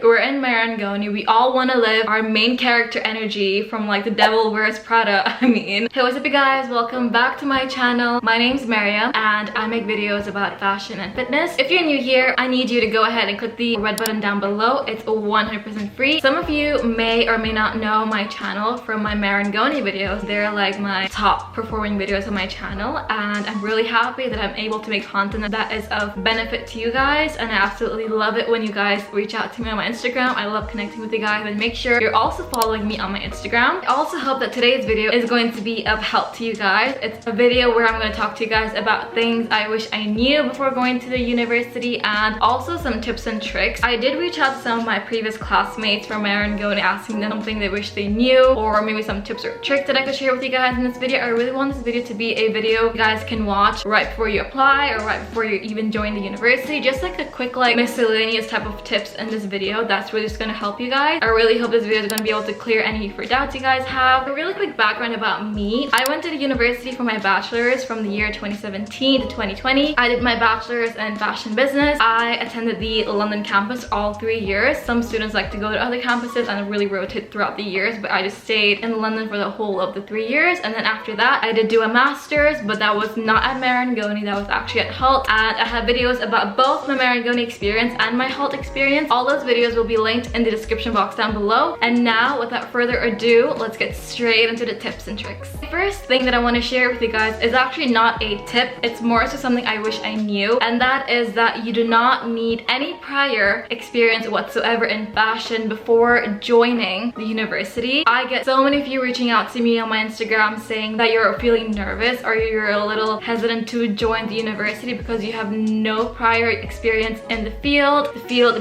We're in Marangoni. We all want to live our main character energy from like The Devil Wears Prada. Hey, what's up you guys? Welcome back to my channel. My name's Maryam and I make videos about fashion and fitness. If you're new here, I need you to go ahead and click the red button down below. It's 100% free. Some of you may or may not know my channel from my Marangoni videos. They're like my top performing videos on my channel, and I'm really happy that I'm able to make content that is of benefit to you guys, and I absolutely love it when you guys reach out to me on my Instagram. I love connecting with you guys, and make sure you're also following me on my Instagram. I also hope that today's video is going to be of help to you guys. It's a video where I'm going to talk to you guys about things I wish I knew before going to the university, and also some tips and tricks. I did reach out to some of my previous classmates from Marangoni asking them something they wish they knew, or maybe some tips or tricks that I could share with you guys in this video. I really want this video to be a video you guys can watch right before you apply or right before you even join the university. Just like a quick like miscellaneous type of tips in this video that's really just gonna help you guys. I really hope this video is gonna be able to clear any doubts you guys have. A really quick background about me. I went to the university for my bachelor's from the year 2017 to 2020. I did my bachelor's in fashion business. I attended the London campus all 3 years. Some students like to go to other campuses and really rotate throughout the years, but I just stayed in London for the whole of the 3 years. And then after that, I did do a master's, but that was not at Marangoni, that was actually at Hult. And I have videos about both my Marangoni experience and my Hult experience. All those videos will be linked in the description box down below. And now, without further ado, let's get straight into the tips and tricks. The first thing that I want to share with you guys is actually not a tip, it's more so something I wish I knew, and that is that you do not need any prior experience whatsoever in fashion before joining the university. I get so many of you reaching out to me on my Instagram saying that you're feeling nervous or you're a little hesitant to join the university because you have no prior experience in the field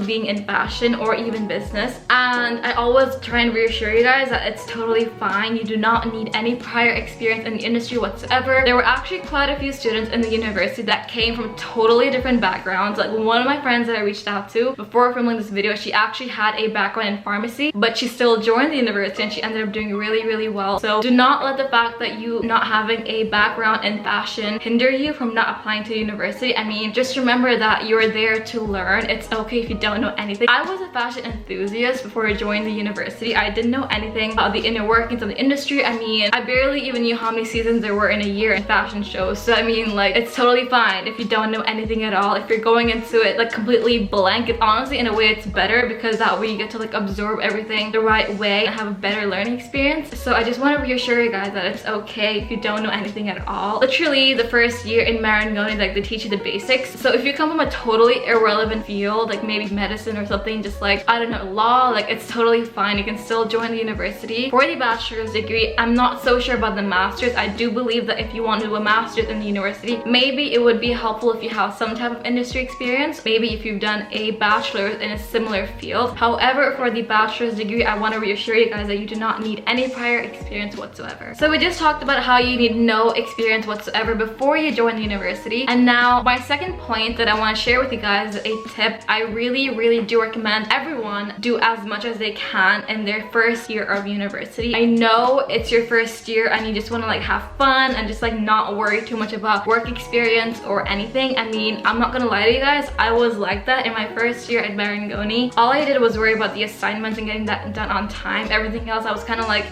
being in fashion or even business. And I always try and reassure you guys that it's totally fine. You do not need any prior experience in the industry whatsoever. There were actually quite a few students in the university that came from totally different backgrounds. Like one of my friends that I reached out to before filming this video, she actually had a background in pharmacy, but she still joined the university and she ended up doing really well. So do not let the fact that you not having a background in fashion hinder you from not applying to the university. I mean, just remember that you're there to learn. It's okay if you don't know anything. I was a fashion enthusiast before I joined the university. I didn't know anything about the inner workings of the industry. I mean, I barely even knew how many seasons there were in a year in fashion shows. So I mean, like, it's totally fine if you don't know anything at all. If you're going into it like completely blank, it honestly in a way it's better, because that way you get to like absorb everything the right way and have a better learning experience. So I just want to reassure you guys that it's okay if you don't know anything at all. Literally the first year in Marangoni, like they teach you the basics. So if you come from a totally irrelevant field, like maybe medicine or something, just like, I don't know, law, like it's totally fine. You can still join the university for the bachelor's degree. I'm not so sure about the master's. I do believe that if you want to do a master's in the university, maybe it would be helpful if you have some type of industry experience, maybe if you've done a bachelor's in a similar field. However, for the bachelor's degree, I want to reassure you guys that you do not need any prior experience whatsoever. So we just talked about how you need no experience whatsoever before you join the university, and now my second point that I want to share with you guys is a tip. I really do recommend everyone do as much as they can in their first year of university. I know it's your first year and you just want to like have fun and just like not worry too much about work experience or anything. I mean, I'm not gonna lie to you guys, I was like that in my first year at Marangoni. All I did was worry about the assignments and getting that done on time. Everything else I was kind of like,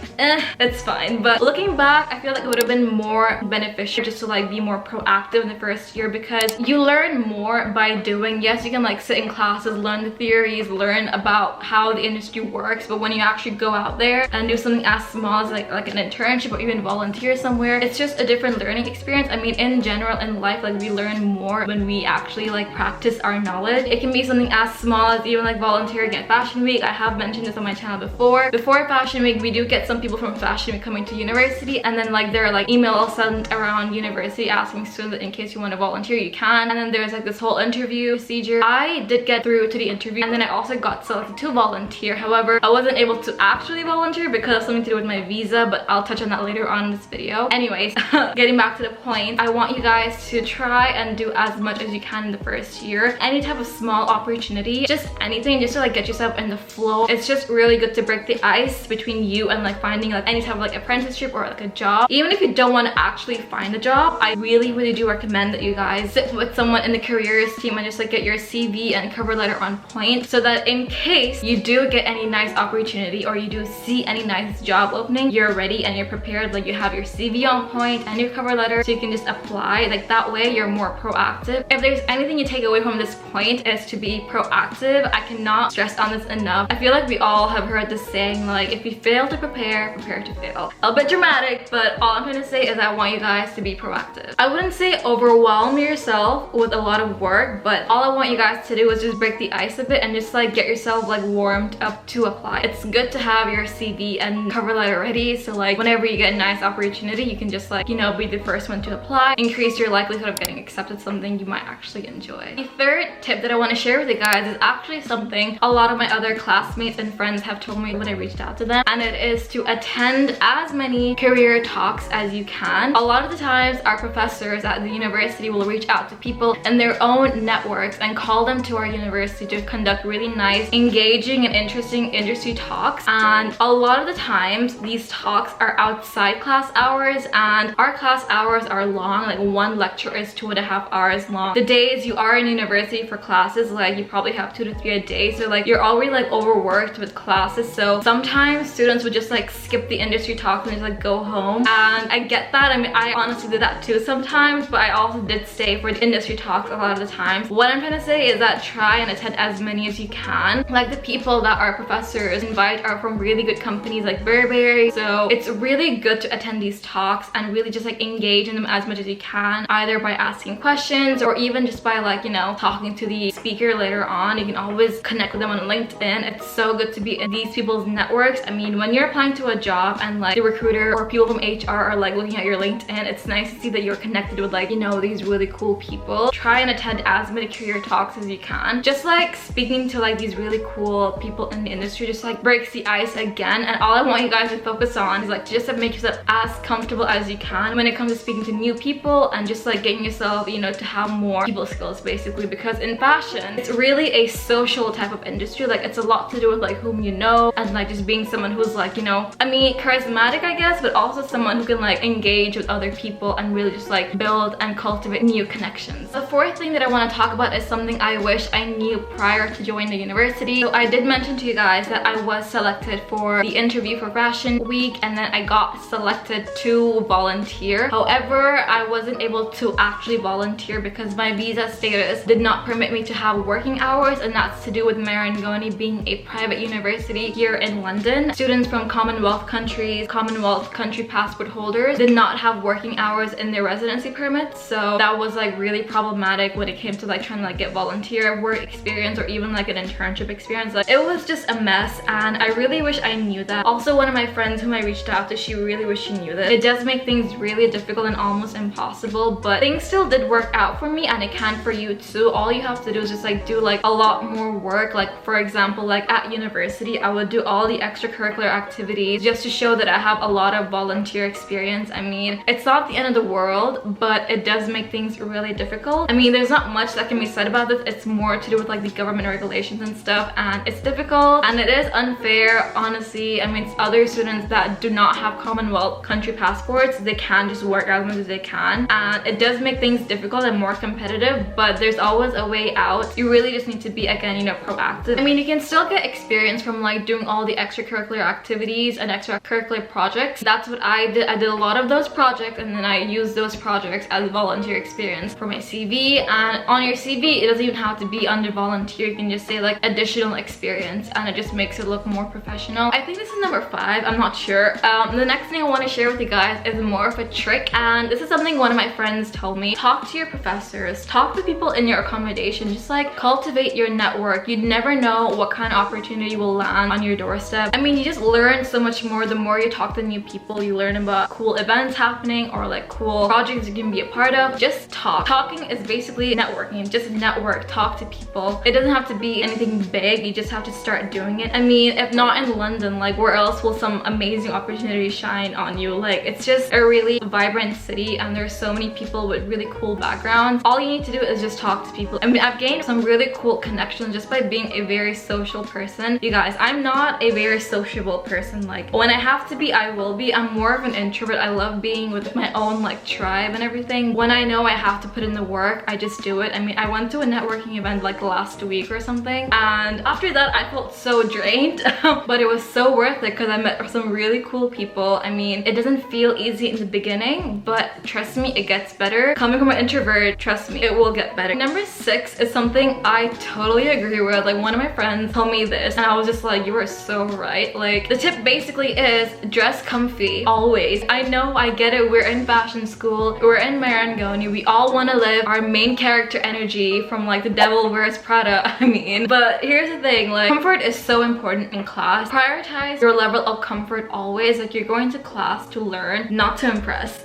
it's fine. But looking back, I feel like it would have been more beneficial just to like be more proactive in the first year, because you learn more by doing. Yes, you can like sit in classes, learn the theories, learn about how the industry works, but when you actually go out there and do something as small as like an internship or even volunteer somewhere, it's just a different learning experience. I mean, in general in life, like we learn more when we actually like practice our knowledge. It can be something as small as even like volunteering at Fashion Week. I have mentioned this on my channel before. Before Fashion Week, we do get some people from Fashion Week coming to university, and then like there are like emails sent around university asking students that in case you want to volunteer, you can. And then there's like this whole interview procedure. I did get through to the interview, and then I also got selected to volunteer. However, I wasn't able to actually volunteer because of something to do with my visa, but I'll touch on that later on in this video. Anyways, getting back to the point, I want you guys to try and do as much as you can in the first year. Any type of small opportunity, just anything, just to like get yourself in the flow. It's just really good to break the ice between you and like finding like any type of like apprenticeship or like a job. Even if you don't want to actually find a job, I really do recommend that you guys sit with someone in the careers team and just like get your CV and cover letter on point, so that But in case you do get any nice opportunity or you do see any nice job opening, you're ready and you're prepared. Like you have your CV on point and your cover letter, so you can just apply. Like that way you're more proactive. If there's anything you take away from this point, is to be proactive. I cannot stress on this enough. I feel like we all have heard this saying, like if you fail to prepare, prepare to fail. A bit dramatic, but all I'm trying to say is I want you guys to be proactive. I wouldn't say overwhelm yourself with a lot of work, but all I want you guys to do is just break the ice a bit and just like get yourself like warmed up to apply. It's good to have your CV and cover letter ready, so like whenever you get a nice opportunity, you can just like, you know, be the first one to apply, increase your likelihood of getting accepted, something you might actually enjoy. The third tip that I want to share with you guys is actually something a lot of my other classmates and friends have told me when I reached out to them, and it is to attend as many career talks as you can. A lot of the times our professors at the university will reach out to people in their own networks and call them to our university to conduct really nice, engaging and interesting industry talks, and a lot of the times these talks are outside class hours, and our class hours are long. Like one lecture is 2.5 hours long. The days you are in university for classes, like you probably have 2 to 3 a day, so like you're already like overworked with classes. So sometimes students would just like skip the industry talks and just like go home, and I get that. I mean, I honestly did that too sometimes, but I also did stay for the industry talks a lot of the times. What I'm trying to say is that try and attend as many as you can. Like the people that our professors invite are from really good companies like Burberry, so it's really good to attend these talks and really just like engage in them as much as you can, either by asking questions or even just by like, you know, talking to the speaker later on. You can always connect with them on LinkedIn. It's so good to be in these people's networks. I mean, when you're applying to a job and like the recruiter or people from HR are like looking at your LinkedIn, it's nice to see that you're connected with like, you know, these really cool people. Try and attend as many career talks as you can. Just like speaking to like these really cool people in the industry just like breaks the ice again, and all I want you guys to focus on is like just to make yourself as comfortable as you can when it comes to speaking to new people and just like getting yourself, you know, to have more people skills basically, because in fashion it's really a social type of industry. Like it's a lot to do with like whom you know and like just being someone who's like, you know, I mean, charismatic I guess, but also someone who can like engage with other people and really just like build and cultivate new connections. The fourth thing that I want to talk about is something I wish I knew prior to joining the university. So I did mention to you guys that I was selected for the interview for Fashion Week, and then I got selected to volunteer. However, I wasn't able to actually volunteer because my visa status did not permit me to have working hours, and that's to do with Marangoni being a private university here in London. Students from Commonwealth countries, Commonwealth country passport holders did not have working hours in their residency permits, so that was like really problematic when it came to like trying to like get volunteer work experience or even like an internship experience. Like it was just a mess, and I really wish I knew that. Also, one of my friends whom I reached out to, she really wished she knew that. It does make things really difficult and almost impossible, but things still did work out for me, and it can for you too. All you have to do is just like do like a lot more work. Like for example, like at university I would do all the extracurricular activities just to show that I have a lot of volunteer experience. I mean, it's not the end of the world, but it does make things really difficult. I mean, there's not much that can be said about this. It's more to do with like the government regulations and stuff, and it's difficult and it is unfair, honestly. I mean, it's other students that do not have Commonwealth country passports, they can just work as much as they can, and it does make things difficult and more competitive, but there's always a way out. You really just need to be, again, you know, proactive. I mean, you can still get experience from like doing all the extracurricular activities and extracurricular projects. That's what I did. I did a lot of those projects, and then I used those projects as volunteer experience for my CV. And on your CV, it doesn't even have to be under volunteer. You can just say like additional experience, and it just makes it look more professional. I think this is number 5, I'm not sure. The next thing I want to share with you guys is more of a trick, and this is something one of my friends told me. Talk to your professors, talk to people in your accommodation, just like cultivate your network. You never know what kind of opportunity will land on your doorstep. I mean, you just learn so much more the more you talk to new people. You learn about cool events happening or like cool projects you can be a part of. Just talk. Talking is basically networking. Just network, talk to people. It doesn't have to be anything big, you just have to start doing it. I mean, if not in London, like where else will some amazing opportunity shine on you? Like it's just a really vibrant city, and there's so many people with really cool backgrounds. All you need to do is just talk to people. I mean, I've gained some really cool connections just by being a very social person. You guys, I'm not a very sociable person. Like when I have to be, I will be. I'm more of an introvert. I love being with my own like tribe and everything. When I know I have to put in the work, I just do it. I mean, I went to a networking event like last week or something, and after that I felt so drained but it was so worth it because I met some really cool people. I mean, it doesn't feel easy in the beginning, but trust me, it gets better. Coming from an introvert, trust me, it will get better. Number 6 is something I totally agree with. Like, one of my friends told me this and I was just like, you are so right. Like, the tip basically is dress comfy always. I know, I get it, we're in fashion school, we're in Marangoni, we all want to live our main character energy from like the devil wears Prada, I mean. But here's the thing, like, comfort is so important in class. Prioritize your level of comfort always. Like, you're going to class to learn, not to impress.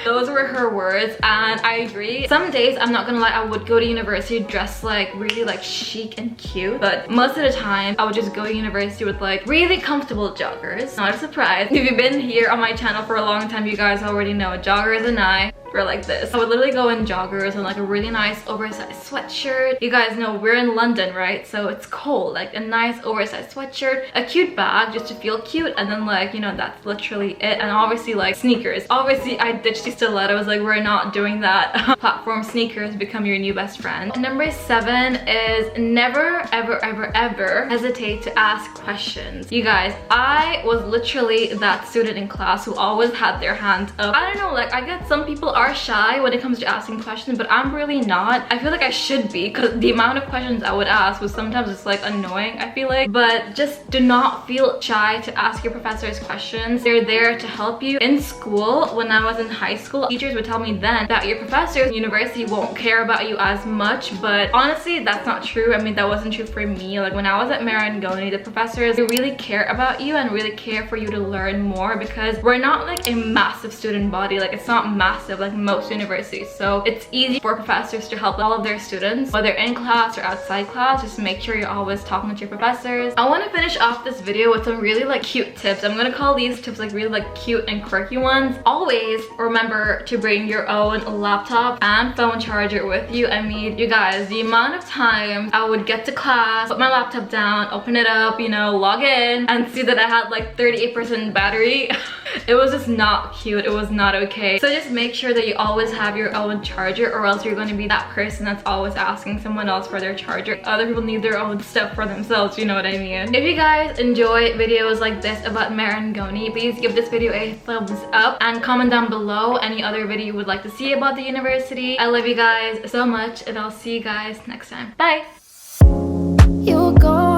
Those were her words and I agree. Some days, I'm not gonna lie, I would go to university dressed like really like chic and cute, but most of the time I would just go to university with like really comfortable joggers. Not a surprise. If you've been here on my channel for a long time, you guys already know joggers and we're like this. I would literally go in joggers and like a really nice oversized sweatshirt. You guys know we're in London, right? So it's cold. Like a nice oversized sweatshirt, a cute bag just to feel cute, and then like, you know, that's literally it. And obviously like sneakers. Obviously I ditched these stilettos. Like, we're not doing that. Platform sneakers become your new best friend. Number 7 is never ever hesitate to ask questions. You guys, I was literally that student in class who always had their hands up. I don't know, like, I get some people are shy when it comes to asking questions, but I'm really not. I feel like I should be, because the amount of questions I would ask was sometimes just like annoying, I feel like. But just do not feel shy to ask your professors questions. They're there to help you. In school, when I was in high school, teachers would tell me then that your professors in university won't care about you as much, but honestly that's not true. I mean, that wasn't true for me. Like, when I was at Marangoni, the professors, they really care about you and really care for you to learn more, because we're not like a massive student body. Like, it's not massive like most universities, so it's easy for professors to help all of their students, whether in class or outside class. Just make sure you're always talking to your professors. I want to finish off this video with some really like cute tips. I'm gonna call these tips like really like cute and quirky ones. Always remember to bring your own laptop and phone charger with you. I mean, you guys, the amount of times I would get to class, put my laptop down, open it up, you know, log in, and see that I had like 38% battery. It was just not cute. It was not okay. So just make sure that you always have your own charger, or else you're going to be that person that's always asking someone else for their charger. Other people need their own stuff for themselves, you know what I mean? If you guys enjoy videos like this about Marangoni, please give this video a thumbs up and comment down below any other video you would like to see about the university. I love you guys so much, and I'll see you guys next time. Bye! You go